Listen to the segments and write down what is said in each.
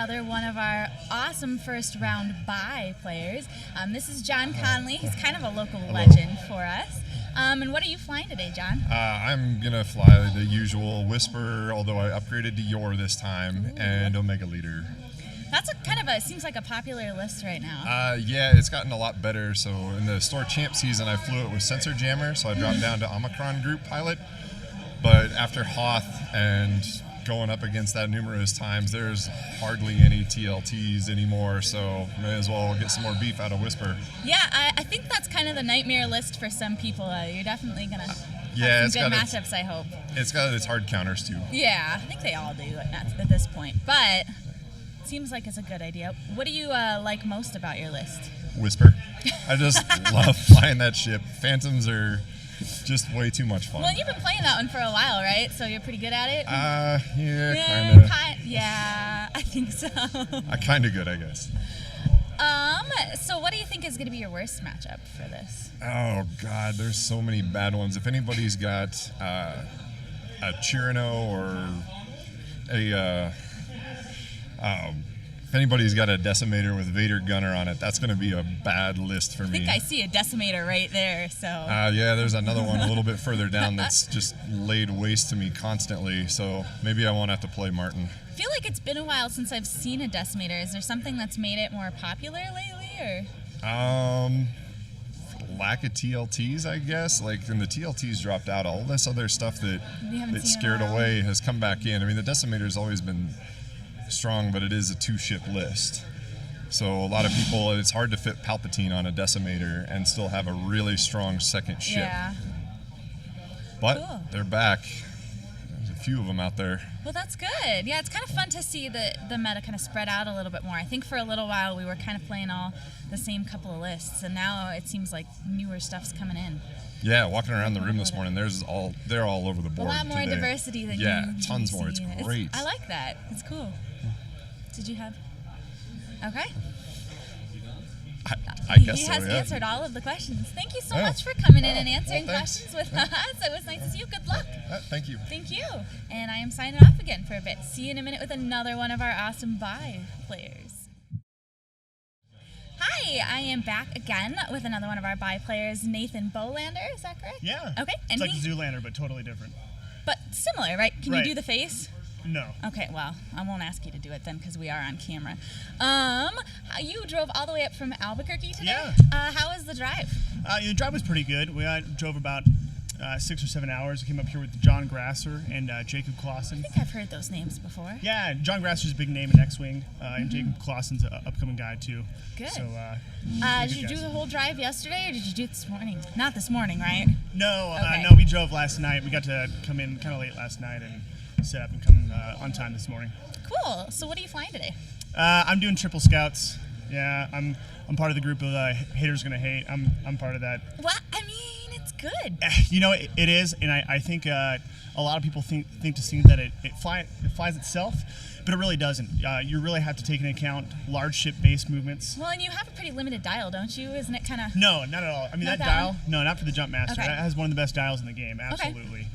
another one of our awesome first round bye players. This is John Connelly. He's kind of a local legend for us. And what are you flying today, John? I'm going to fly the usual Whisper, although I upgraded to Yor this time, and Omega Leader. That's seems like a popular list right now. Yeah, it's gotten a lot better. So in the Store Champ season, I flew it with Sensor Jammer, so I dropped down to Omicron Group Pilot. But after Hoth and going up against that numerous times, there's hardly any TLTs anymore, so may as well get some more beef out of Whisper. Yeah, I think that's kind of the nightmare list for some people. You're definitely going to have some good matchups, I hope. It's got its hard counters, too. Yeah, I think they all do at this point, but it seems like it's a good idea. What do you like most about your list? Whisper. I just love flying that ship. Phantoms are just way too much fun. Well, you've been playing that one for a while, right? So you're pretty good at it? Yeah, kind of. Yeah, I think so. Kind of good, I guess. So what do you think is going to be your worst matchup for this? Oh, God, there's so many bad ones. If anybody's got a Chirino or if anybody's got a Decimator with Vader Gunner on it, that's going to be a bad list for me. I think I see a Decimator right there, so... yeah, there's another one a little bit further down that's just laid waste to me constantly, so maybe I won't have to play Martin. I feel like it's been a while since I've seen a Decimator. Is there something that's made it more popular lately, or...? Lack of TLTs, I guess. Like, when the TLTs dropped out, all this other stuff that scared away has come back in. I mean, the Decimator's always been strong, but it is a 2-ship list. So a lot of people, it's hard to fit Palpatine on a Decimator and still have a really strong second ship. Yeah. But they're back. There's a few of them out there. Well, that's good. Yeah, it's kind of fun to see the meta kind of spread out a little bit more. I think for a little while we were kind of playing all the same couple of lists, and now it seems like newer stuff's coming in. Yeah, walking around the room this morning, they're all over the board. A lot more today. diversity than tons more. It's great. I like that. It's cool. Did you have? Okay. I guess he so, has yeah. answered all of the questions. Thank you so much for coming in and answering questions with us. It was nice to see you. Good luck. Thank you. Thank you. And I am signing off again for a bit. See you in a minute with another one of our awesome bye players. Hi, I am back again with another one of our bye players, Nathan Bolander. Is that correct? Yeah. Okay. It's like Zoolander, but totally different. But similar, right? Can you do the face? No. Okay, well, I won't ask you to do it then because we are on camera. You drove all the way up from Albuquerque today? Yeah. How was the drive? The drive was pretty good. We drove about 6 or 7 hours. We came up here with John Grasser and Jacob Clausen. I think I've heard those names before. Yeah, John Grasser's a big name in Xwing, and Jacob Clausen's an upcoming guy too. Good. So, did you do the whole drive yesterday, or did you do it this morning? Not this morning, right? No, Okay. no, we drove last night. We got to come in kind of late last night and set up and come on time this morning. Cool. So what are you flying today? I'm doing triple scouts. Yeah, I'm part of the group of haters gonna hate. I'm part of that. What? I mean, it's good. You know, it is, and I think a lot of people think that it flies itself, but it really doesn't. You really have to take into account large ship base movements. Well, and you have a pretty limited dial, don't you? Isn't it kind of? No, not at all. I mean, Not that that dial, no, not for the Jump Master. Okay. That has one of the best dials in the game, absolutely.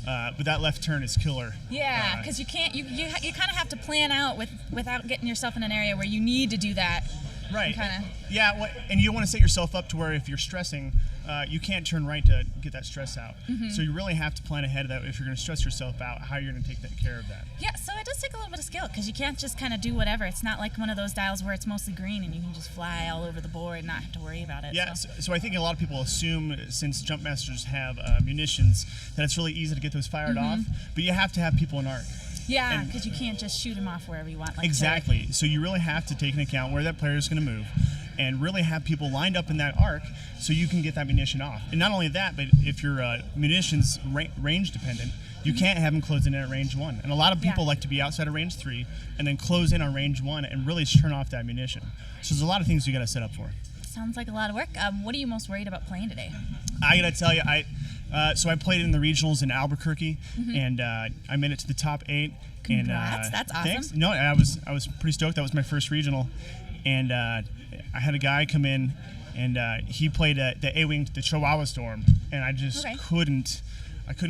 But that left turn is killer. Yeah, because you can't. You kind of have to plan out without getting yourself in an area where you need to do that. Right. Kind of. Yeah, and you don't want to set yourself up to where if you're stressing, you can't turn right to get that stress out. So you really have to plan ahead of that if you're going to stress yourself out, how you're going to take care of that. Yeah, so it does take a little bit of skill because you can't just kind of do whatever. It's not like one of those dials where it's mostly green and you can just fly all over the board and not have to worry about it. Yeah, so I think a lot of people assume since Jump Masters have munitions that it's really easy to get those fired off, but you have to have people in arc. Yeah, because you can't just shoot them off wherever you want. Like Exactly. So you really have to take into account where that player is going to move and really have people lined up in that arc so you can get that munition off. And not only that, but if your munition's range dependent, you can't have them closing in at range 1. And a lot of people like to be outside of range 3 and then close in on range 1 and really turn off that munition. So there's a lot of things you got to set up for. Sounds like a lot of work. What are you most worried about playing today? I got to tell you, so I played in the regionals in Albuquerque, and I made it to the top 8. Congrats, that's awesome. Thanks. No, I was pretty stoked. That was my first regional, and I had a guy come in, and he played the A-Wing, the Chihuahua Storm, and I just couldn't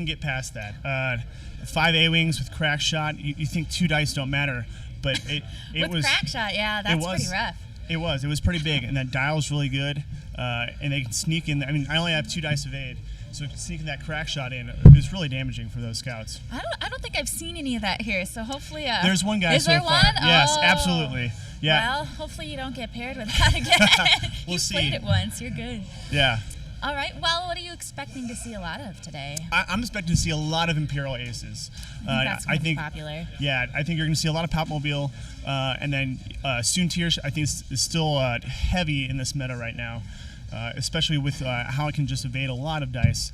get past that. 5 A-Wings with crack shot. You think 2 dice don't matter, but it with was crack shot. Yeah, that's pretty rough. It was pretty big, and that dial's really good, and they can sneak in. I mean, I only have 2 dice of aid, so sneaking that crack shot in is really damaging for those scouts. I don't think I've seen any of that here, so hopefully. There's one guy is so there far. one? Yes, oh. absolutely. Yeah. Well, hopefully you don't get paired with that again. We'll You see. played it once. You're good. Yeah. All right. Well, what are you expecting to see a lot of today? I'm expecting to see a lot of Imperial Aces. That's going to be popular. Yeah, I think you're going to see a lot of Palpmobile, and then Soontir, I think, is still heavy in this meta right now, especially with how it can just evade a lot of dice.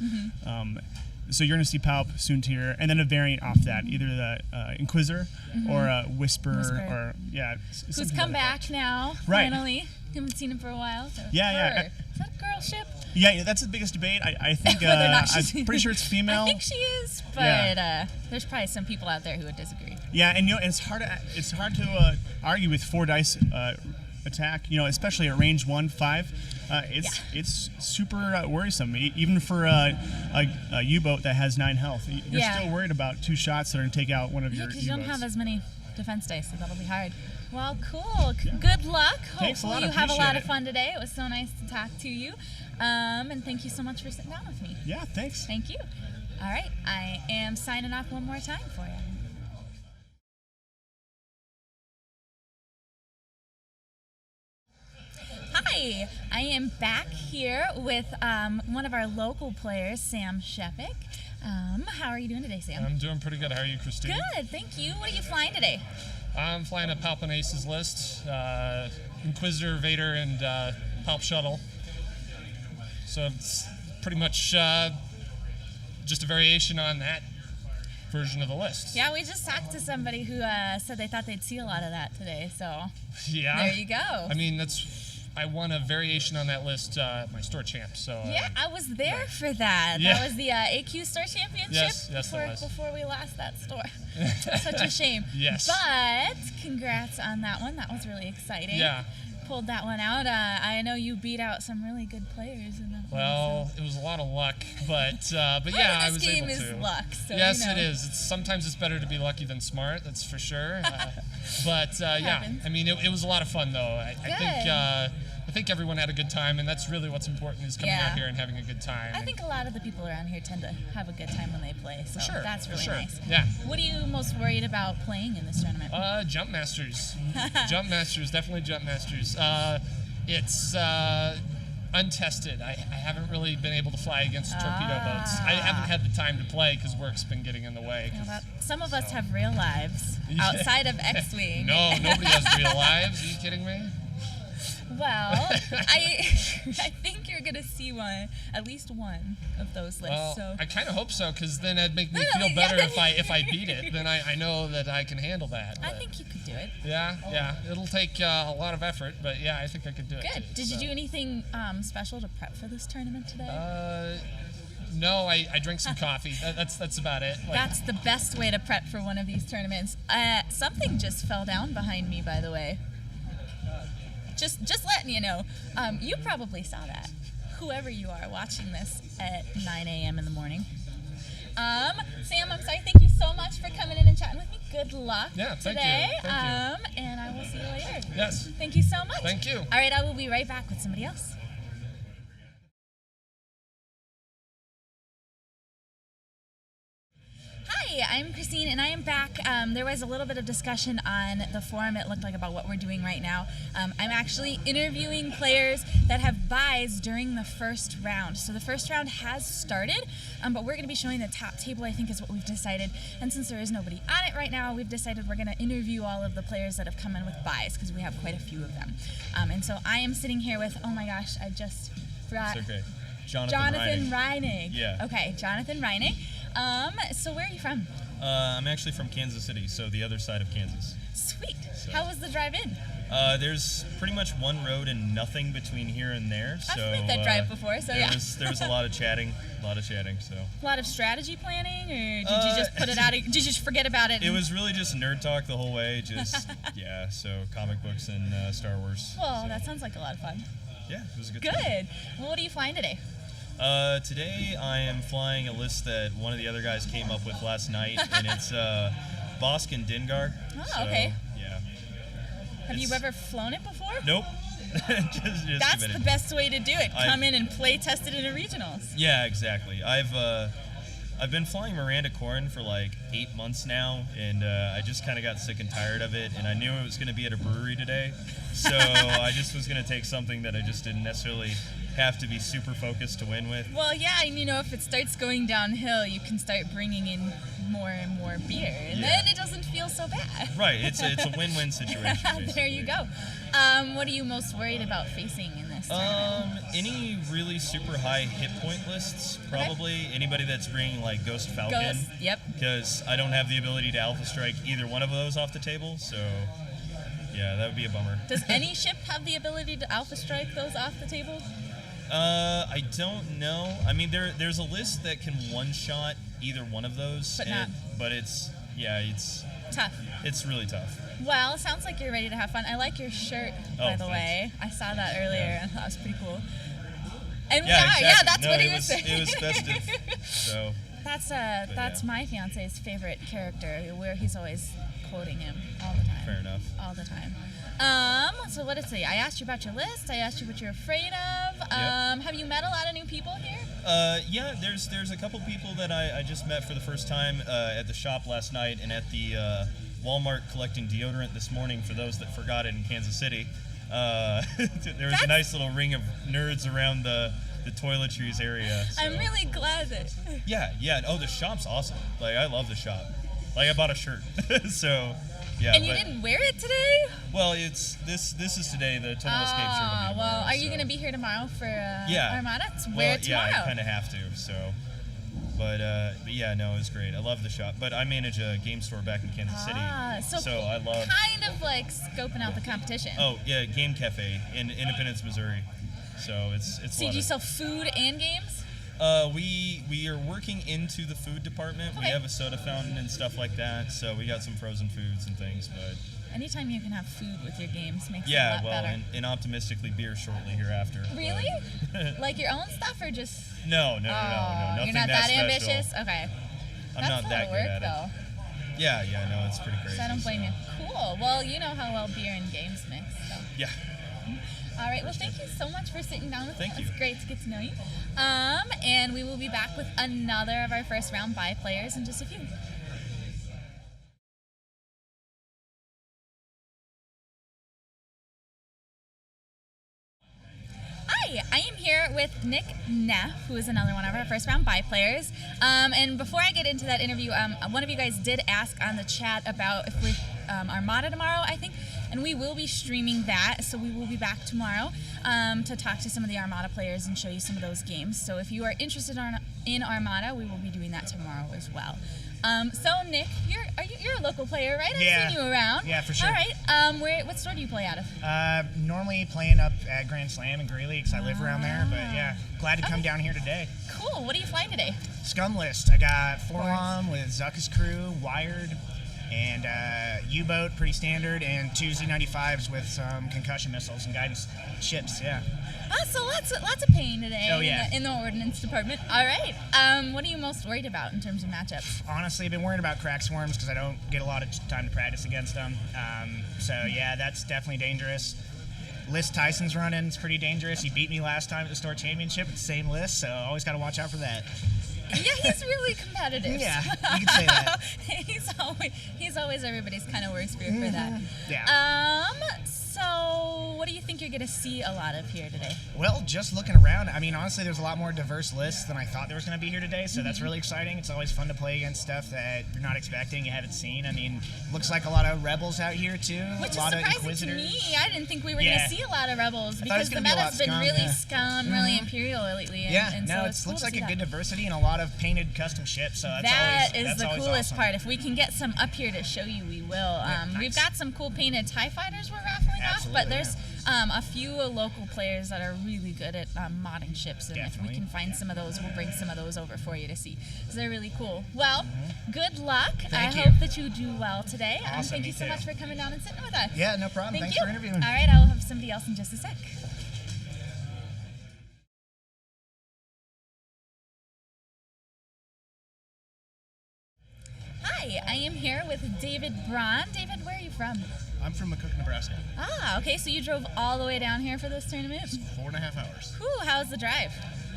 So you're going to see Palp, Soontir, and then a variant off that, either the Inquisitor or Whisper. Or who's come back now, right. Finally. Haven't seen him for a while. So Yeah. Is that a girl ship? Yeah, that's the biggest debate. I think Whether or not she's I'm pretty sure it's female. I think she is, but there's probably some people out there who would disagree. Yeah, and it's hard to argue with 4 dice attack. Especially at range 1-5. It's super worrisome, even for a U-boat that has 9 health. You're still worried about 2 shots that are going to take out one of your U-boats. Because you don't have as many defense dice, so that'll be hard. Well, cool. Good luck. Thanks a lot. Hopefully you have a lot Appreciate of fun today. It was so nice to talk to you. And thank you so much for sitting down with me. Yeah, thanks. Thank you. All right. I am signing off one more time for you. Hi, I am back here with one of our local players, Sam Schapp. How are you doing today, Sam? I'm doing pretty good. How are you, Christine? Good, thank you. What are you flying today? I'm flying a Palp and Aces list, Inquisitor, Vader, and Palp Shuttle. So it's pretty much just a variation on that version of the list. Yeah, we just talked to somebody who said they thought they'd see a lot of that today, so yeah. There you go. I mean, I won a variation on that list at my store champ. So yeah, I was there for that. Yeah. That was the AQ Store Championship. Yes, that was. Before we lost that store. Such a shame. Yes. But congrats on that one. That was really exciting. Yeah. Pulled that one out. I know you beat out some really good players in that one. It was a lot of luck, but yeah, I was This able to. game is luck. So yes, it is. Sometimes it's better to be lucky than smart. That's for sure. But yeah, I mean, it was a lot of fun though. I think everyone had a good time, and that's really what's important is coming out here and having a good time. I think a lot of the people around here tend to have a good time when they play, so that's really nice. Yeah. What are you most worried about playing in this tournament? Jump Masters. Jump Masters, definitely Jump Masters. It's untested. I haven't really been able to fly against torpedo boats. I haven't had the time to play because work's been getting in the way. Some of us have real lives outside of Xwing. No, nobody has real lives. Are you kidding me? Well, I think you're going to see at least one of those lists. Well, so. I kind of hope so, because then it'd make me feel better if I beat it. Then I know that I can handle that. I think you could do it. Yeah. It'll take a lot of effort, but yeah, I think I could do it. Good. Did you do anything special to prep for this tournament today? No, I drank some coffee. That's about it. That's the best way to prep for one of these tournaments. Something just fell down behind me, by the way. Just letting you know. You probably saw that. Whoever you are watching this at 9 a.m. in the morning. Sam, I'm sorry. Thank you so much for coming in and chatting with me. Good luck today. Thank you. And I will see you later. Yes. Thank you so much. Thank you. All right, I will be right back with somebody else. Hi, I'm Christine, and I am back. There was a little bit of discussion on the forum, it looked like, about what we're doing right now. I'm actually interviewing players that have buys during the first round. So the first round has started, but we're going to be showing the top table, I think, is what we've decided. And since there is nobody on it right now, we've decided we're going to interview all of the players that have come in with buys, because we have quite a few of them. And so I am sitting here with, oh my gosh, I just forgot. It's okay. Jonathan Reinig. Yeah. Okay, Jonathan Reinig. So where are you from? I'm actually from Kansas City, so the other side of Kansas. Sweet. How was the drive in? There's pretty much one road and nothing between here and there. So I've made that drive before, so there was a lot of chatting, so. A lot of strategy planning, or did you just put it out? Did you just forget about it? It was really just nerd talk the whole way, so comic books and Star Wars. Well, that sounds like a lot of fun. Yeah, it was a good time. Good. Well, what are you flying today? Today I am flying a list that one of the other guys came up with last night, and it's Bosk and Dengar. Oh, okay. Yeah. Have you ever flown it before? Nope. just That's the best way to do it. Come in and play test it in a regionals. Yeah, exactly. I've been flying Miranda Corn for like 8 months now, and I just kind of got sick and tired of it, and I knew it was going to be at a brewery today, so I just was going to take something that I just didn't necessarily have to be super focused to win with. Well, yeah, and if it starts going downhill, you can start bringing in more and more beer, and then it doesn't feel so bad. Right, it's a win-win situation. There you go. What are you most worried about facing in this tournament? Any really super high hit point lists, probably. Okay. Anybody that's bringing like Ghost Falcon. Ghost, yep. Because I don't have the ability to alpha strike either one of those off the table, so yeah, that would be a bummer. Does any ship have the ability to alpha strike those off the table? I don't know. I mean, there's a list that can one-shot either one of those, but it's tough. It's really tough. Well, sounds like you're ready to have fun. I like your shirt, by the way. I saw that earlier and thought it was pretty cool. And exactly. That's what he was saying. It was festive. So that's my fiance's favorite character, where he's always quoting him all the time. Fair enough. All the time. So what did it say? I asked you about your list. I asked you what you're afraid of. Yep. Have you met a lot of new people here? Yeah, there's a couple people that I just met for the first time at the shop last night and at the Walmart collecting deodorant this morning for those that forgot it in Kansas City. There was a nice little ring of nerds around the toiletries area. So. I'm really glad that... Yeah. Oh, the shop's awesome. Like, I love the shop. Like, I bought a shirt. So... Yeah, and you didn't wear it today? Well, this is today, the Total Escape shirt. Well, are you going to be here tomorrow for Armada? Wear it tomorrow. Yeah, I kind of have to. So, but yeah, no, it was great. I love the shop. But I manage a game store back in Kansas City, so I love kind of like scoping out the competition. Oh yeah, Game Cafe in Independence, Missouri. So it's. So do you sell food and games? We are working into the food department. Okay. We have a soda fountain and stuff like that, so we got some frozen foods and things. But anytime you can have food with your games makes it a lot better. And optimistically beer shortly hereafter. Really? Like your own stuff or just? No. Nothing you're not that ambitious? Special. Okay. I'm not that good at it. Yeah, no, it's pretty crazy. So I don't blame you. Cool. Well, you know how well beer and games mix. So. Yeah. All right, well, thank you so much for sitting down with me. Thank you. It's great to get to know you. And we will be back with another of our first round bye players in just a few. Hi, I am here with Neff, who is another one of our first round bye players. And before I get into that interview, one of you guys did ask on the chat about if we're Armada tomorrow, I think, and we will be streaming that, so we will be back tomorrow to talk to some of the Armada players and show you some of those games. So if you are interested in Armada, we will be doing that tomorrow as well. So Nick, you're a local player, right? I've seen you around. Yeah, for sure. All right. What store do you play out of? Normally playing up at Grand Slam in Greeley because I live around there. But yeah, glad to come down here today. Cool. What are you flying today? Scum List. I got Forum with Zucca's crew, Wired, and U-boat, pretty standard, and 2 Z95s with some concussion missiles and guidance ships. Yeah. So lots of pain today. Oh, yeah. in the ordnance department. All right. What are you most worried about in terms of matchups? Honestly, I've been worried about crack swarms because I don't get a lot of time to practice against them. So yeah, that's definitely dangerous. List Tyson's running, it's pretty dangerous. He beat me last time at the store championship at the same list, so always got to watch out for that. Yeah, he's really competitive. Yeah, you can say that. he's always everybody's kind of worst fear for that. Yeah. So what do you think you're going to see a lot of here today? Well, just looking around, I mean, honestly, there's a lot more diverse lists than I thought there was going to be here today, so that's really exciting. It's always fun to play against stuff that you're not expecting, you haven't seen. I mean, looks like a lot of Rebels out here, too. Which a lot is surprising of Inquisitors. to me. I didn't think we were going to see a lot of Rebels because the meta's been really scum, really Imperial lately. And no, so it cool looks like a good that. diversity and a lot of painted custom ships, so that's always the coolest awesome. part. If we can get some up here to show you, we will. Nice. We've got some cool painted TIE fighters we're raffling off, but there's a few local players that are really good at modding ships, and if we can find some of those, we'll bring some of those over for you to see. So they're really cool. Well, good luck. Thank you. Hope that you do well today. Awesome, Thank you so much for coming down and sitting with us. Yeah, no problem. Thanks for interviewing. All right, I'll have somebody else in just a sec. Hi, Hi, I am here with David Braun. David, where are you from? I'm from McCook, Nebraska. Ah, okay, so you drove all the way down here for this tournament? 4.5 hours. Whew, how was the drive?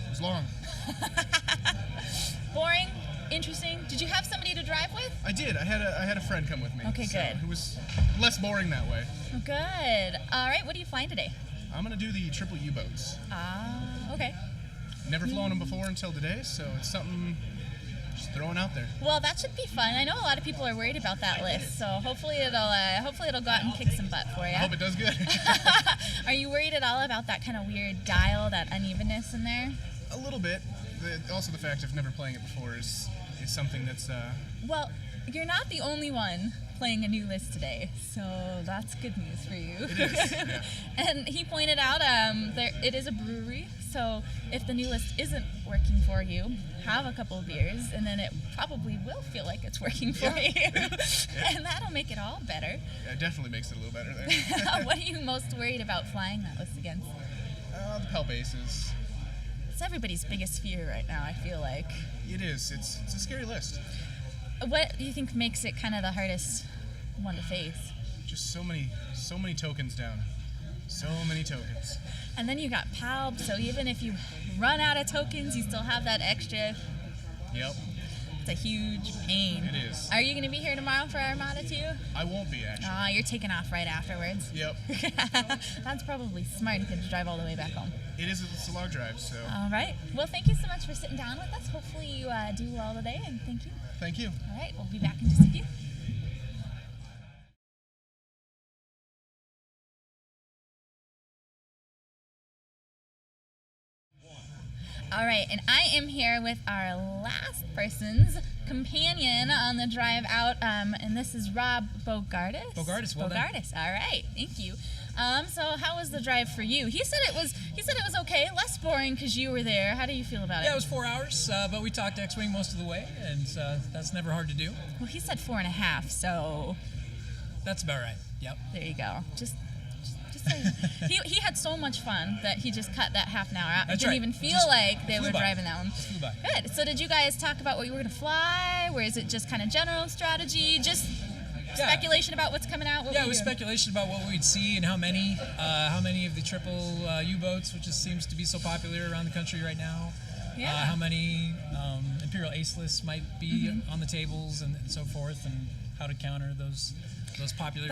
It was long. Boring? Interesting? Did you have somebody to drive with? I did. I had a friend come with me. Okay, good. It was less boring that way. Oh, good. All right, what are you flying today? I'm gonna do the triple U-boats. Ah, okay. Never flown them before until today, so it's something just throwing out there. Well, that should be fun. I know a lot of people are worried about that list, so hopefully it'll go out and kick some butt for you. I hope it does good. Are you worried at all about that kind of weird dial, that unevenness in there? A little bit. Also, the fact of never playing it before is something that's. Well, you're not the only one playing a new list today, so that's good news for you. It is. Yeah. And he pointed out it is a brewery, so if the new list isn't working for you, have a couple of beers, and then it probably will feel like it's working for you. And that'll make it all better. Yeah, it definitely makes it a little better there. What are you most worried about flying that list against? The Pell bases. It's everybody's biggest fear right now, I feel like. It is. It's a scary list. What do you think makes it kind of the hardest one to face? Just so many tokens down. So many tokens. And then you got PALB, so even if you run out of tokens, you still have that extra. Yep. It's a huge pain. It is. Are you going to be here tomorrow for Armada too? I won't be, actually. Oh, you're taking off right afterwards. Yep. That's probably smart. You can drive all the way back home. It's a long drive, so. All right. Well, thank you so much for sitting down with us. Hopefully you do well today, and thank you. Thank you. All right. We'll be back in just a few. All right, and I am here with our last person's companion on the drive out, and this is Rob Bogardis. Bogardis, well done. Bogardis, all right, thank you. So how was the drive for you? He said it was okay, less boring because you were there. How do you feel about it? Yeah, it was 4 hours, but we talked Xwing most of the way, and that's never hard to do. Well, he said 4.5, so That's about right. Yep. there you go. Just so he had so much fun that he just cut that half an hour out. It That's didn't right. even feel Just like they flew were by. driving that one. Just flew by. Good. So did you guys talk about what you were going to fly? Or is it just kind of general strategy? Just speculation about what's coming out? What Yeah, were it you was doing? speculation about what we'd see and how many of the triple U-boats, which just seems to be so popular around the country right now. Yeah. How many Imperial Ace lists might be on the tables and so forth, and how to counter those popular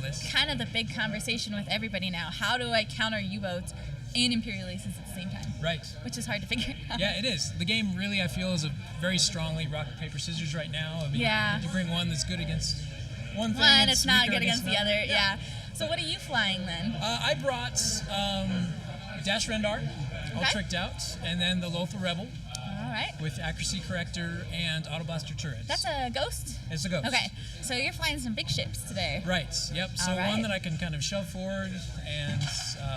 lists. Kind of the big conversation with everybody now. How do I counter U-boats and Imperial Aces at the same time? Right. Which is hard to figure out. Yeah, it is. The game really, I feel, is a very strongly rock, paper, scissors right now. I mean, Yeah. you bring one that's good against one thing, One, it's not weaker good against the another. other. Yeah. So what are you flying then? I brought Dash Rendar, all Okay. tricked out, and then the Lothal Rebel All right. with accuracy corrector and auto blaster turrets. That's a ghost? It's a ghost. Okay. So you're flying some big ships today. Right. Yep. So All right. one that I can kind of shove forward and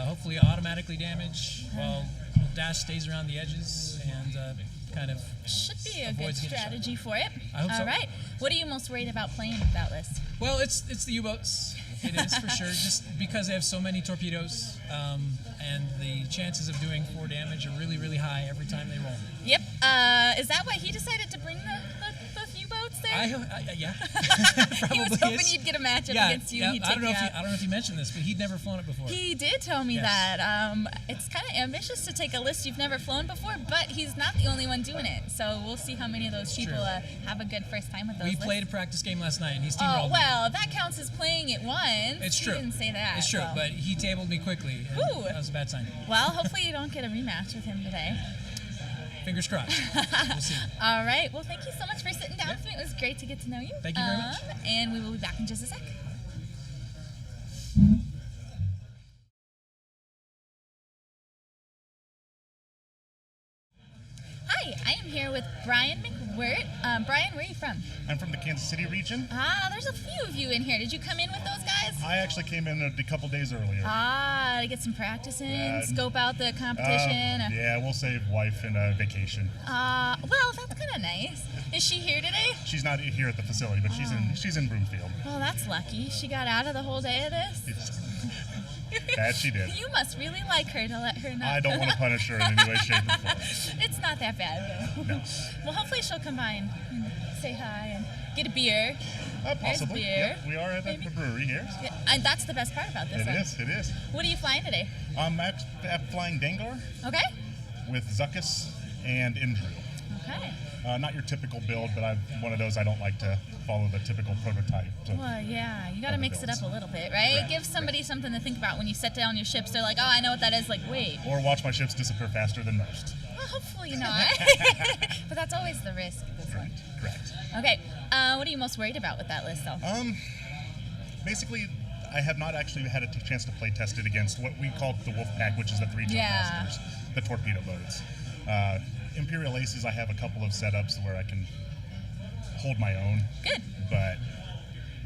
hopefully automatically damage while Dash stays around the edges and kind of Should be a good avoids getting shot. strategy for it. I hope so. All right. What are you most worried about playing with that list? Well, it's the U-boats. It is for sure, just because they have so many torpedoes, and the chances of doing 4 damage are really, really high every time they roll. Yep. Is that why he decided to bring the U-boats there? Yeah. He was Probably hoping is. you'd get a matchup Yeah, against you yeah. and he'd I take don't know you if out. I don't know if he mentioned this, but he'd never flown it before. He did tell me Yes. that. It's kind of ambitious to take a list you've never flown before, but he's not the only one doing it. So we'll see how many of those people have a good first time with those We lists. played a practice game last night, and he Oh, steamrolled me. well, that counts as playing it once. It's He true. didn't say that. It's true, so. but he tabled me quickly. And Ooh. that was a bad sign. Well, hopefully you don't get a rematch with him today. Fingers crossed. We'll see. All right. Well, thank you so much for sitting down with me. It was great to get to know you. Thank you very much. And we will be back in just a sec. Hi, I am here with Brian McWirt. Brian, where are you from? I'm from the Kansas City region. There's a few of you in here. Did you come in with those guys? I actually came in a couple days earlier. To get some practice in, scope out the competition. Yeah, we'll save wife and vacation. Well, that's kind of nice. Is she here today? She's not here at the facility, but she's in Broomfield. Well, that's lucky. She got out of the whole day of this. That she did. You must really like her to let her know. I don't want to punish her in any way, shape, or form. It's not that bad, though. No. Well, hopefully she'll come by and say hi and get a beer. Possibly. Beer. Yep, we are at the brewery here. Yeah, and that's the best part about this one. It is. What are you flying today? I'm flying Dengar Okay. with Zuckus and Indru. Okay. Not your typical build, but I'm one of those I don't like to follow the typical prototype. Well, yeah, you got to Other mix it builds. up a little bit, right? Correct, Give somebody something to think about when you set down your ships. They're like, oh, I know what that is. Like, wait. Or watch my ships disappear faster than most. Well, hopefully not. But that's always the risk. This one. Correct. Okay. What are you most worried about with that list, though? Basically, I have not actually had a chance to play test it against what we call the Wolf Pack, which is the 3 Jumpmasters, the torpedo boats. Imperial Aces, I have a couple of setups where I can hold my own. Good. But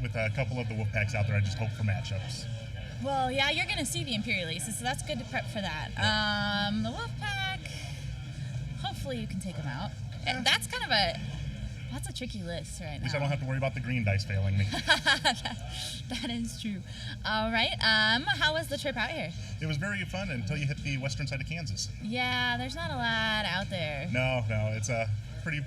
with a couple of the Wolf Packs out there, I just hope for matchups. Well, yeah, you're going to see the Imperial Aces, so that's good to prep for that. The Wolf Pack, hopefully you can take them out. That's kind of that's a tricky list right now. At least I don't have to worry about the green dice failing me. That is true. All right. How was the trip out here? It was very fun until you hit the western side of Kansas. Yeah, there's not a lot out there. No, it's pretty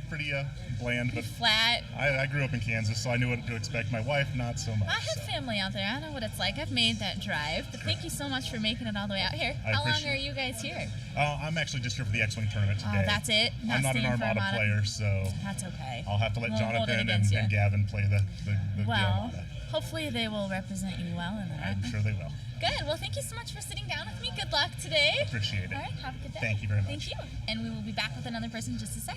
bland, but Flat. I grew up in Kansas, so I knew what to expect. My wife, not so much. I have family out there. I know what it's like. I've made that drive. But thank you so much for making it all the way out here. I How long appreciate are it. you guys here? I'm actually just here for the X-Wing tournament today. Oh, that's it? I'm not an staying for Armada player, so That's okay. I'll have to let We'll hold it Jonathan against you. and Gavin play the Well, Armada. hopefully they will represent you well in that. I'm sure they will. Good. Well, thank you so much for sitting down with me. Good luck today. Appreciate it. All right. Have a good day. Thank you very much. Thank you. And we will be back with another person in just a sec.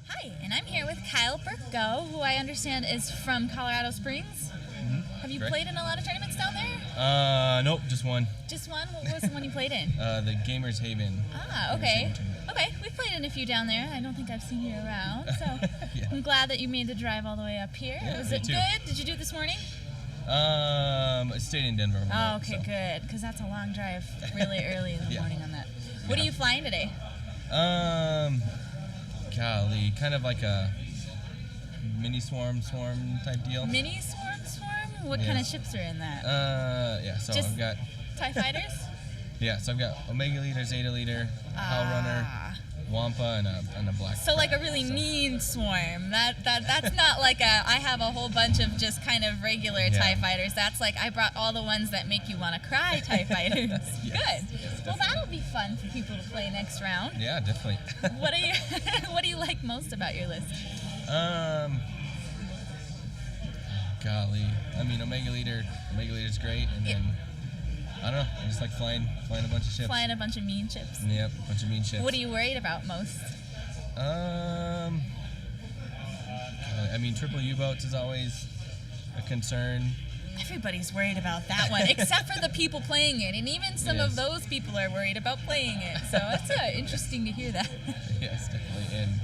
Hi, and I'm here with Kyle Burko, who I understand is from Colorado Springs. Have you Correct. played in a lot of tournaments down there? Nope, just one. Just one? What was the one you played in? The Gamers Haven. Ah, okay. Okay, we've played in a few down there. I don't think I've seen you around, so Yeah. I'm glad that you made the drive all the way up here. Yeah, Was me it too. good? Did you do it this morning? I stayed in Denver. Oh, okay, good, because that's a long drive really early in the Yeah. morning on that. What are you flying today? Golly, kind of like a mini swarm type deal. Mini swarm? What Yeah. kind of ships are in that? Yeah, so Just I've got, TIE fighters? yeah, so I've got Omega Leader, Zeta Leader, Hell Runner, Wampa, and a Black. So like a Crab, really so- mean swarm. That's not like I have a whole bunch of just kind of regular Yeah. TIE fighters. That's like I brought all the ones that make you want to cry TIE fighters. Yes, Good. yes, Well, that'll be fun for people to play next round. Yeah, definitely. What do you like most about your list? Golly, I mean Omega Leader's great, and then I don't know, I just like flying a bunch of ships. Flying a bunch of mean ships. Yep, a bunch of mean ships. What are you worried about most? I mean, triple U-boats is always a concern. Everybody's worried about that one, except for the people playing it, and even some of Yes. those people are worried about playing it. So it's interesting to hear that. Yes, definitely, and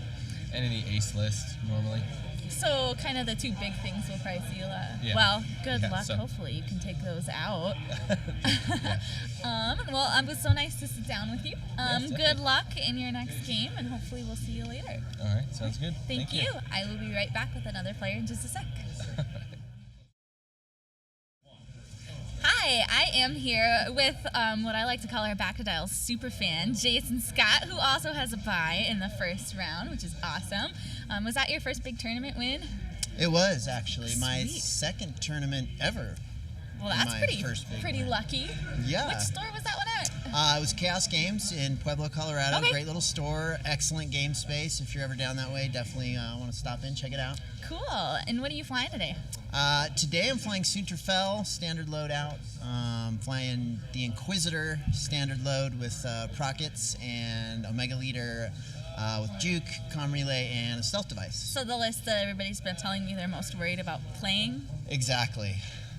any ace list normally. So kind of the two big things we'll probably see a lot. Yeah. Well, good Yeah, luck. so- Hopefully you can take those out. Yeah. Well, it was so nice to sit down with you. Yes, Good luck in your next game, and hopefully we'll see you later. All right, sounds good. Thank you. I will be right back with another player in just a sec. Hi, I am here with what I like to call our Back to Dial super fan, Jason Scott, who also has a bye in the first round, which is awesome. Was that your first big tournament win? It was actually my Sweet. second tournament ever. Well, that's My pretty first big pretty win. lucky. Yeah. Which store was that one at? It was Chaos Games in Pueblo, Colorado. Okay. Great little store, excellent game space. If you're ever down that way, definitely want to stop in, check it out. Cool. And what are you flying today? Today I'm flying Sunterfell, standard load out. Flying the Inquisitor, standard load with Prockets and Omega Leader with Juke, comm relay, and a stealth device. So the list that everybody's been telling me they're most worried about playing. Exactly.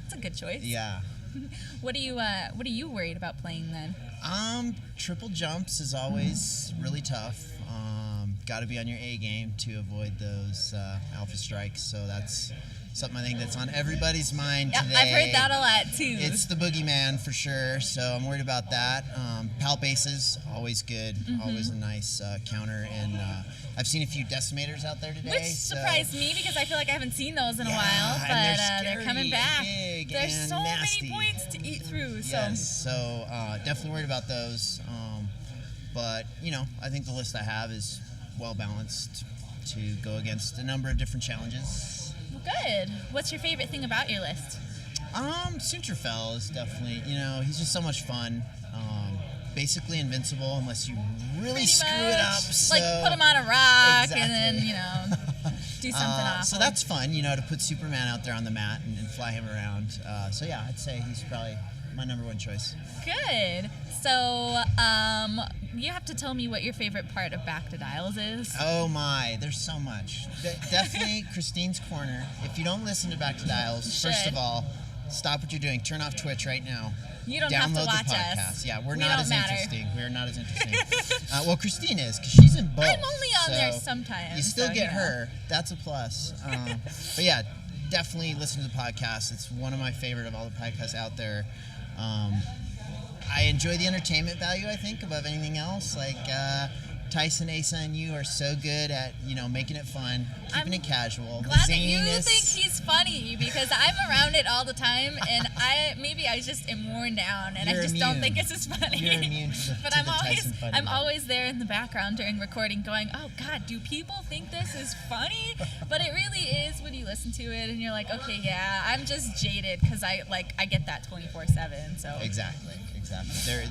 It's a good choice. Yeah. What are you worried about playing then? Triple jumps is always really tough. got to be on your A game to avoid those alpha strikes. So that's something I think that's on everybody's mind today. I've heard that a lot too. It's the boogeyman for sure, so I'm worried about that. Palp aces, always good, always a nice counter, and I've seen a few decimators out there today. Which surprised me because I feel like I haven't seen those in a while, but they're coming back. There's so nasty. many points to eat through. So. Yes, so definitely worried about those. But, I think the list I have is well balanced to go against a number of different challenges. Good. What's your favorite thing about your list? Sunterfell is definitely, he's just so much fun. Basically invincible unless you really screw it up. So. Like put him on a rock Exactly. and then, do something awful. So that's fun, to put Superman out there on the mat and fly him around. So yeah, I'd say he's probably my number one choice. Good. So, you have to tell me what your favorite part of Back to Dials is. Oh my, there's so much. Definitely Christine's Corner. If you don't listen to Back to Dials, first of all, stop what you're doing. Turn off Twitch right now. You don't Download have to watch the podcast. us. Yeah, We not don't as matter. interesting. We're not as interesting. Well, Christine is, because she's in both. I'm only on there sometimes. You still get her. That's a plus. But yeah, definitely listen to the podcast. It's one of my favorite of all the podcasts out there. I enjoy the entertainment value, I think, above anything else. Like Tyson, Asa, and you are so good at, making it fun, keeping it casual. Glad that you think he's funny because I'm around it all the time, and I just am worn down, and You're I just immune. don't think it's as funny. You're immune to the, but to the Tyson funny. I'm always there in the background during recording, going, "Oh God, do people think this is funny?" But it really is when you listen to it, and you're like, "Okay, yeah, I'm just jaded because I get that 24/7." So Exactly.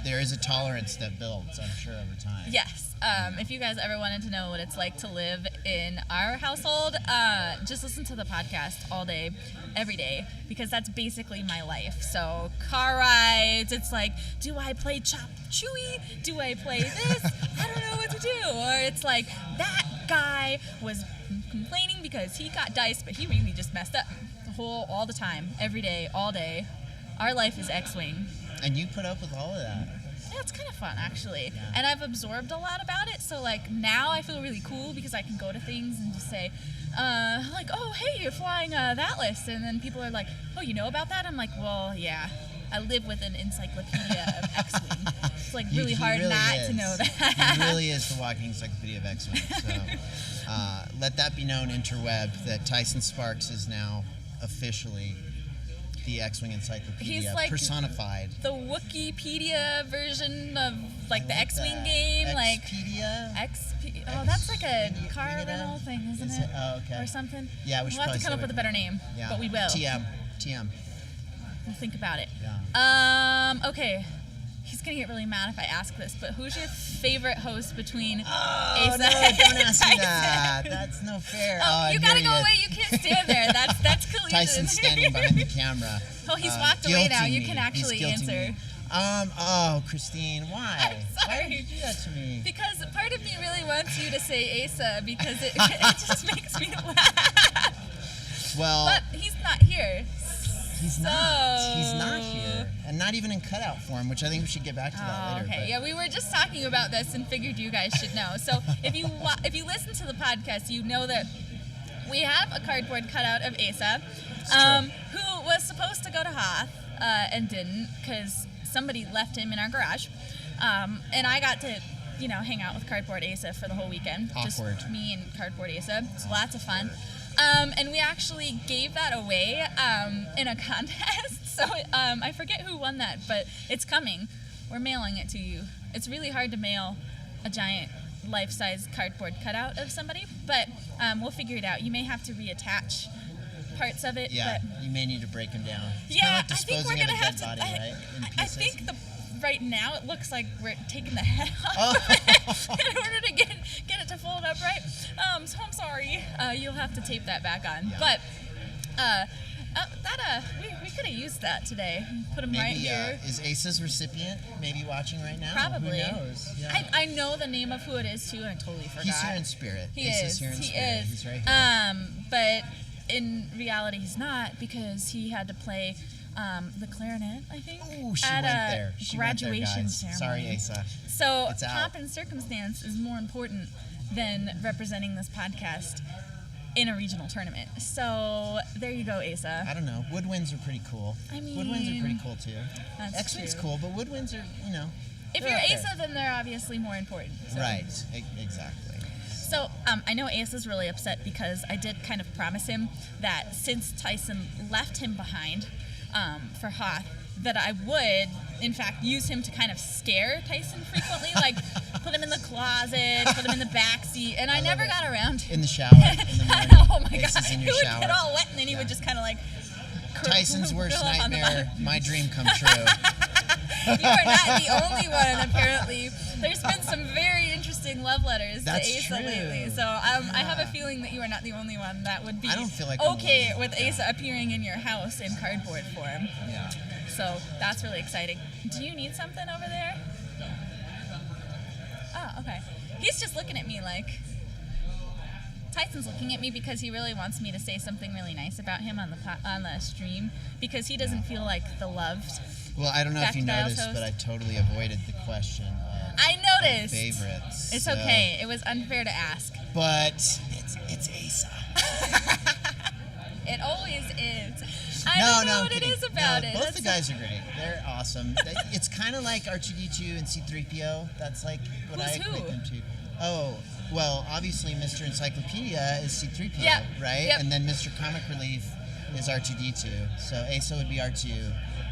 There is a tolerance that builds, I'm sure, over time. Yes. If you guys ever wanted to know what it's like to live in our household, just listen to the podcast all day, every day, because that's basically my life. So car rides, it's like, do I play Chop Chewy? Do I play this? I don't know what to do. Or it's like, that guy was complaining because he got diced, but he really just messed up all the time, every day, all day. Our life is Xwing. And you put up with all of that. Yeah, it's kind of fun, actually. Yeah. And I've absorbed a lot about it. So, now I feel really cool because I can go to things and just say, oh, hey, you're flying that list. And then people are like, oh, you know about that? I'm like, well, yeah. I live with an encyclopedia of Xwing. It's, really hard really not is. to know that. He really is the walking encyclopedia of Xwing. So, let that be known, interweb, that Tyson Sparks is now officially the Xwing Encyclopedia personified. The Wikipedia version of the Xwing game, Xpedia? Oh, that's like a car rental thing, isn't it? Oh, okay. Or something. Yeah, we should We'll have to come up with a better name, but we will. TM. We'll think about it. Yeah. Okay. He's gonna get really mad if I ask this, but who's your favorite host between No, Asa don't ask me that. That's no fair. You gotta go away. You can't stand there. That's collusion. Tyson's standing behind the camera. Oh, he's walked away now. You can actually answer. Christine, why? I'm sorry. Why did you do that to me? Because part of me really wants you to say Asa because it just makes me laugh. Well, but he's not here. He's not here, and not even in cutout form, which I think we should get back to that later. Okay, yeah, we were just talking about this and figured you guys should know. So if you listen to the podcast, you know that we have a cardboard cutout of Asa, who was supposed to go to Hoth and didn't because somebody left him in our garage, and I got to hang out with Cardboard Asa for the whole weekend. Awkward. Just me and Cardboard Asa. It's lots of fun. And we actually gave that away in a contest. So I forget who won that, but it's coming. We're mailing it to you. It's really hard to mail a giant life-size cardboard cutout of somebody, but we'll figure it out. You may have to reattach parts of it. Yeah, but you may need to break them down. It's yeah, kind of like disposing of a dead body, right? In I pieces. think right now it looks like we're taking the head off in order to get it to fold up right. So I'm sorry. You'll have to tape that back on. Yeah. But we could have used that today. Put him right here. Is Asa's recipient maybe watching right now? Probably. Who knows? Yeah. I know the name of who it is too, and I totally forgot. He's here in spirit. Asa's here in spirit. He's right here. But in reality, he's not because he had to play the clarinet, I think, at a graduation ceremony. Sorry, Asa. So pomp and circumstance is more important than representing this podcast in a regional tournament. So there you go, Asa. I don't know. Woodwinds are pretty cool. I mean, Woodwinds are pretty cool too. That's Xwing's true. cool, but Woodwinds are, If they're you're up there. Asa, then they're obviously more important. So. Right. Exactly. So I know Asa's really upset because I did kind of promise him that since Tyson left him behind for Hoth, that I would, in fact, use him to kind of scare Tyson frequently, like put him in the closet, put him in the back seat, and I never got around to in the shower. In the morning. oh my Ace god, is in he your would shower. get all wet, and then he would just kind of like. Tyson's worst curl up on the nightmare, bottom. my dream come true. You are not the only one, apparently. There's been some very interesting love letters That's to Asa true. lately. So I have a feeling that you are not the only one that would be I don't feel like I'm okay alone. with Asa appearing in your house in cardboard form. Yeah. So that's really exciting. Do you need something over there? Oh, okay. He's just looking at me like... Tyson's looking at me because he really wants me to say something really nice about him on the stream because he doesn't feel like the loved. Well, I don't know if you Back to Dials noticed, but I host. totally avoided the question of I noticed. favorites. It's so- okay. It was unfair to ask. But it's Asa. It always is. I No, don't know no, I'm what it kidding. is about No, it. both That's the guys are great. They're awesome. It's kind of like R2D2 and C3PO. That's like what Who's I equate who? them to. Oh, well, obviously Mr. Encyclopedia is C3PO, Yep, right? yep. And then Mr. Comic Relief is R2D2. So Asa would be R2.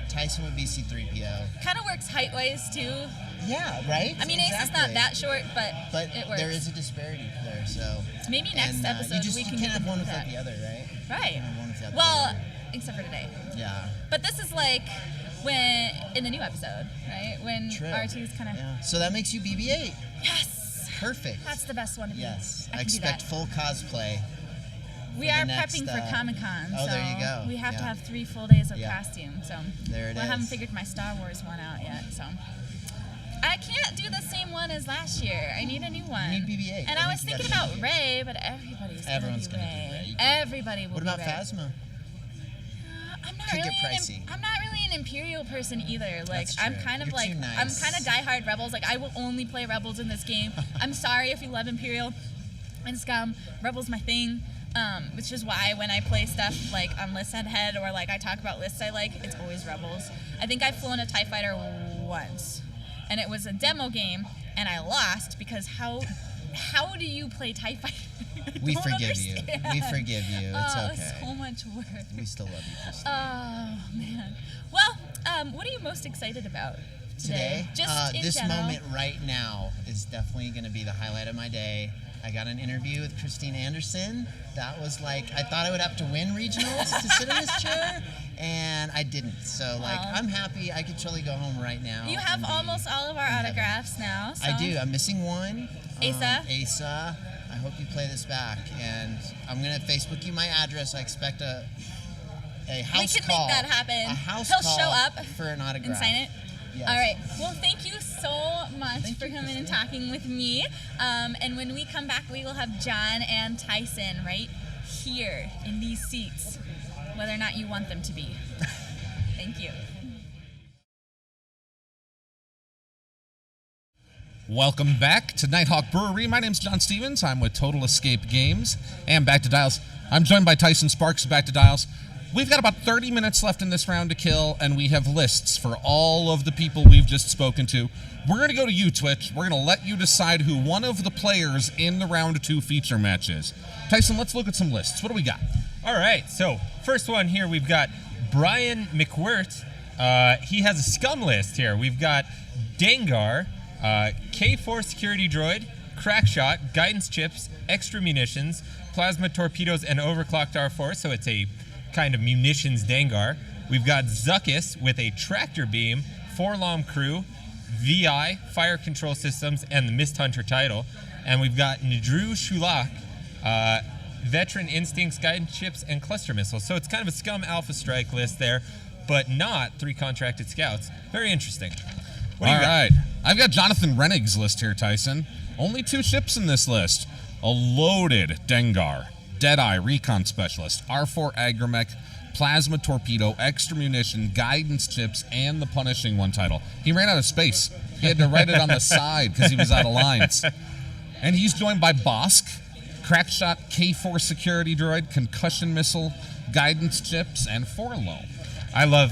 Tyson would be C3PO. Kind of works height-wise too. Yeah, right? I mean, exactly. Ace is not that short, but it works. there is a disparity there, so. Maybe next and, episode you we can can't get have them one with without that. the other, right? Right. You can't have one without the Well, other. except for today. Yeah. But this is like when in the new episode, right? When True. RT is kind of. Yeah. So that makes you BB-8. Yes. Perfect. That's the best one to be. Yes. I I can do expect that. full cosplay. We for are the next, prepping for Comic Con, oh, so there you go. we have to Yeah. have 3 full days of Yeah. costume. So There it I haven't is. figured my Star Wars one out yet. So I can't do the same one as last year. I need a new one. You need BB-8. And That I was means you thinking gotta about do Ray, but everybody's Everyone's gonna gonna be do Ray. Ray. You Everybody will What be about Ray. Phasma? I'm not Could really get pricey. I'm not really an Imperial person either. Like That's I'm true. kind of You're like too I'm nice. kind of diehard Rebels. Like I will only play Rebels in this game. I'm sorry if you love Imperial and Scum. Rebels my thing. Which is why when I play stuff like on List Head or like I talk about lists I like, it's always Rebels. I think I've flown a TIE Fighter once, and it was a demo game, and I lost because how do you play TIE Fighter? We Don't forgive you. understand. We forgive you. It's Oh, okay. so much work. We still love you, Kristen. Oh man. Well, what are you most excited about today? Just in this general. moment right now is definitely going to be the highlight of my day. I got an interview with Christine Anderson. That was like, I thought I would have to win regionals to sit in this chair, and I didn't. So, like, Well. I'm happy. I could totally go home right now. You have and be almost all of our in heaven. autographs now. So. I do. I'm missing one. Asa? Asa. I hope you play this back. And I'm going to Facebook you my address. I expect a house We can call. make that happen. A house He'll call show up for an autograph. and sign it. Yes. All right. Well, thank you so much for coming and talking with me. And when we come back, we will have John and Tyson right here in these seats, whether or not you want them to be. Thank you. Welcome back to Nighthawk Brewery. My name's John Stevens. I'm with Total Escape Games and Back to Dials. I'm joined by Tyson Sparks of Back to Dials. We've got about 30 minutes left in this round to kill, and we have lists for all of the people we've just spoken to. We're going to go to you, Twitch. We're going to let you decide who one of the players in the round 2 feature match is. Tyson, let's look at some lists. What do we got? All right, so first one here, we've got Brian McWirt. He has a scum list here. We've got Dengar, K4 security droid, crackshot, guidance chips, extra munitions, plasma torpedoes, and overclocked R4, so it's a kind of munitions Dengar. We've got Zuckus with a tractor beam, 4-LOM crew, VI, fire control systems, and the Mist Hunter title. And we've got Nadru Shulak, veteran instincts, guidance chips, and cluster missiles. So it's kind of a scum alpha strike list there, but not 3 contracted scouts. Very interesting. What do you All got? right. I've got Jonathan Renig's list here, Tyson. Only 2 ships in this list. A loaded Dengar, Deadeye Recon Specialist, R4 Agromech, Plasma Torpedo, Extra Munition, Guidance Chips, and the Punishing One title. He ran out of space. He had to write it on the side because he was out of lines. And he's joined by Bosk, Crackshot, K4 security droid, concussion missile, guidance chips, and Forloam. I love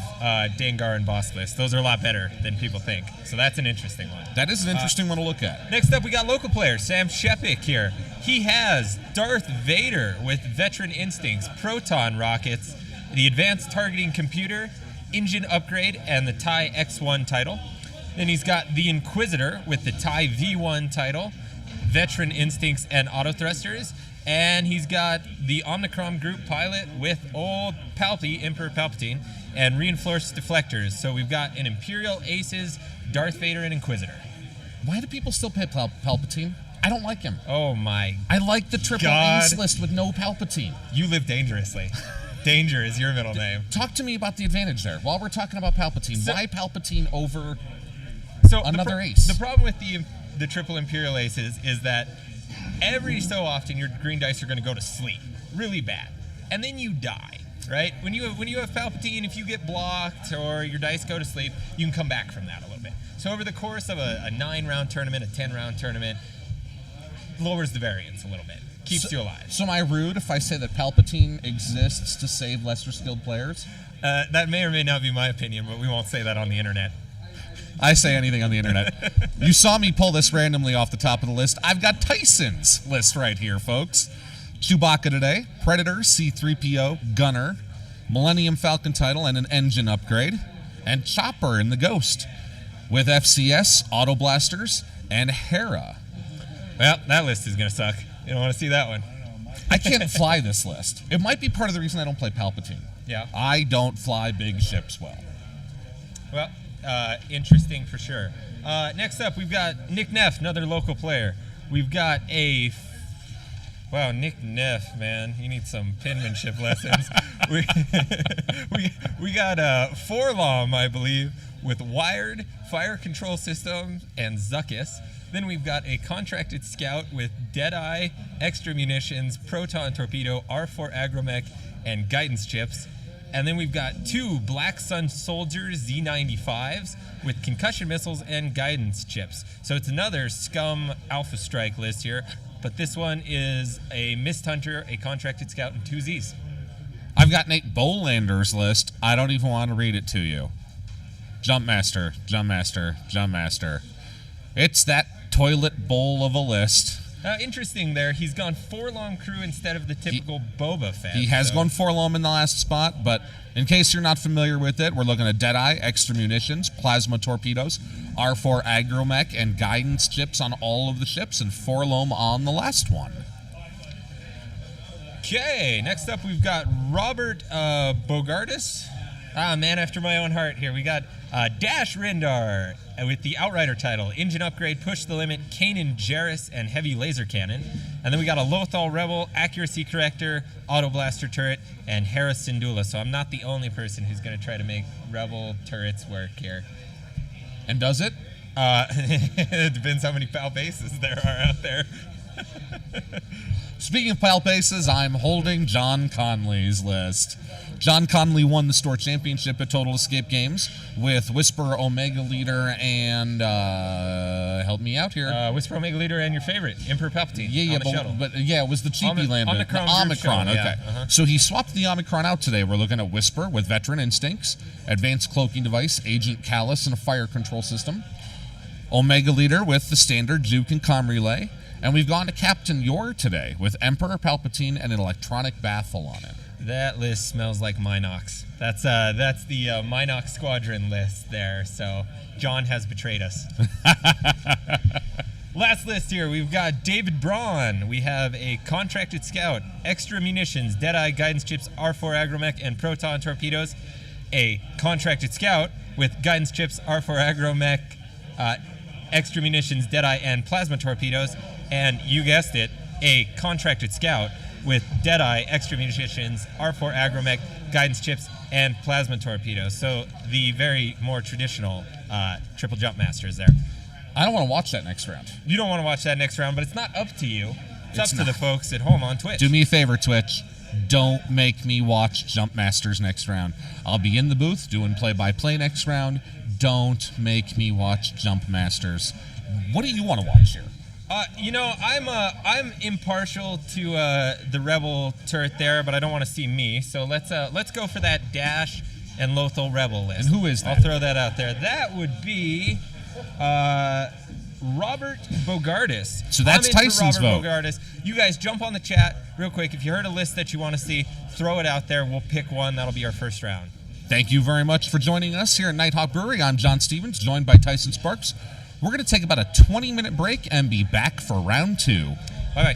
Dengar and Bosk list. Those are a lot better than people think. So that's an interesting one. That is an interesting one to look at. Next up, we got local player Sam Shepik here. He has Darth Vader with veteran instincts, proton rockets, the advanced targeting computer, engine upgrade, and the TIE X1 title. Then he's got the Inquisitor with the TIE V1 title, veteran instincts and auto thrusters. And he's got the Omnicron group pilot with old Emperor Palpatine, and reinforced deflectors. So we've got an Imperial Aces, Darth Vader, and Inquisitor. Why do people still pay Palpatine? I don't like him. Oh my I like the triple ace list with no Palpatine. You live dangerously. Danger is your middle name. Talk to me about the advantage there. While we're talking about Palpatine, why Palpatine over another ace? The problem with the triple Imperial Aces is that every so often your green dice are going to go to sleep really bad, and then you die. Right? When you have Palpatine, if you get blocked or your dice go to sleep, you can come back from that a little bit. So over the course of a 9-round tournament, a 10-round tournament, lowers the variance a little bit, keeps you alive. So am I rude if I say that Palpatine exists to save lesser skilled players? That may or may not be my opinion, but we won't say that on the internet. I say anything on the internet. You saw me pull this randomly off the top of the list. I've got Tyson's list right here, folks. Chewbacca today, Predator, C-3PO, Gunner, Millennium Falcon title and an engine upgrade, and Chopper in the Ghost, with FCS, Auto Blasters, and Hera. Well, that list is going to suck. You don't want to see that one. I can't fly this list. It might be part of the reason I don't play Palpatine. Yeah. I don't fly big ships well. Well, interesting for sure. Next up, we've got Nick Neff, another local player. We've got Wow, Nick Neff, man, you need some penmanship lessons. we got Forloam, I believe, with wired fire control system and Zuckus. Then we've got a contracted scout with Deadeye, extra munitions, proton torpedo, R4 agromech, and guidance chips. And then we've got 2 Black Sun Soldiers Z95s with concussion missiles and guidance chips. So it's another Scum Alpha Strike list here. But this one is a Mist Hunter, a contracted scout, and 2 Zs. I've got Nate Bolander's list. I don't even want to read it to you. Jumpmaster, Jumpmaster, Jumpmaster. It's that toilet bowl of a list. Interesting there. He's gone Forloam crew instead of the typical Boba Fett. He has gone Forloam in the last spot, but in case you're not familiar with it, we're looking at Deadeye, extra munitions, plasma torpedoes, R4 agromech, and guidance chips on all of the ships, and Forloam on the last one. Okay, next up we've got Robert Bogardus. Man after my own heart here. We got Dash Rendar with the Outrider title, engine upgrade, push the limit, Kanan Jarrus, and heavy laser cannon. And then we got a Lothal Rebel, accuracy corrector, auto blaster turret, and Hera Syndulla. So I'm not the only person who's going to try to make Rebel turrets work here. And does it? It depends how many PAL bases there are out there. Speaking of PAL bases, I'm holding John Conley's list. John Connelly won the store championship at Total Escape Games with Whisper, Omega Leader, and help me out here. Whisper, Omega Leader, and your favorite, Emperor Palpatine. Yeah, but it was the cheapie landing. Omicron, okay. Yeah, So he swapped the Omicron out today. We're looking at Whisper with Veteran Instincts, Advanced Cloaking Device, Agent Callus, and a Fire Control System. Omega Leader with the standard Juke and Comm Relay. And we've gone to Captain Yor today with Emperor Palpatine and an electronic baffle on it. That list smells like Minox. That's the Minox Squadron list there. So John has betrayed us. Last list here, we've got David Braun. We have a contracted scout, extra munitions, Deadeye, guidance chips, R4 agromech, and proton torpedoes. A contracted scout with guidance chips, R4 agromech, extra munitions, Deadeye, and plasma torpedoes. And you guessed it, a contracted scout with Deadeye, extra munitions, R4 agromech, guidance chips, and plasma torpedoes. So the very more traditional triple jump masters there. I don't want to watch that next round. You don't want to watch that next round, but it's not up to you. It's up to the folks at home on Twitch. Do me a favor, Twitch. Don't make me watch Jump Masters next round. I'll be in the booth doing play-by-play next round. Don't make me watch Jump Masters. What do you want to watch here? I'm impartial to the Rebel turret there, but I don't want to see me. So let's go for that Dash and Lothal Rebel list. And who is that? I'll throw that out there. That would be Robert Bogardus. So that's I'm in for Tyson's Robert vote. Bogardus. You guys jump on the chat real quick. If you heard a list that you want to see, throw it out there. We'll pick one. That'll be our first round. Thank you very much for joining us here at Nighthawk Brewery. I'm John Stevens, joined by Tyson Sparks. We're going to take about a 20-minute break and be back for round 2. Bye-bye.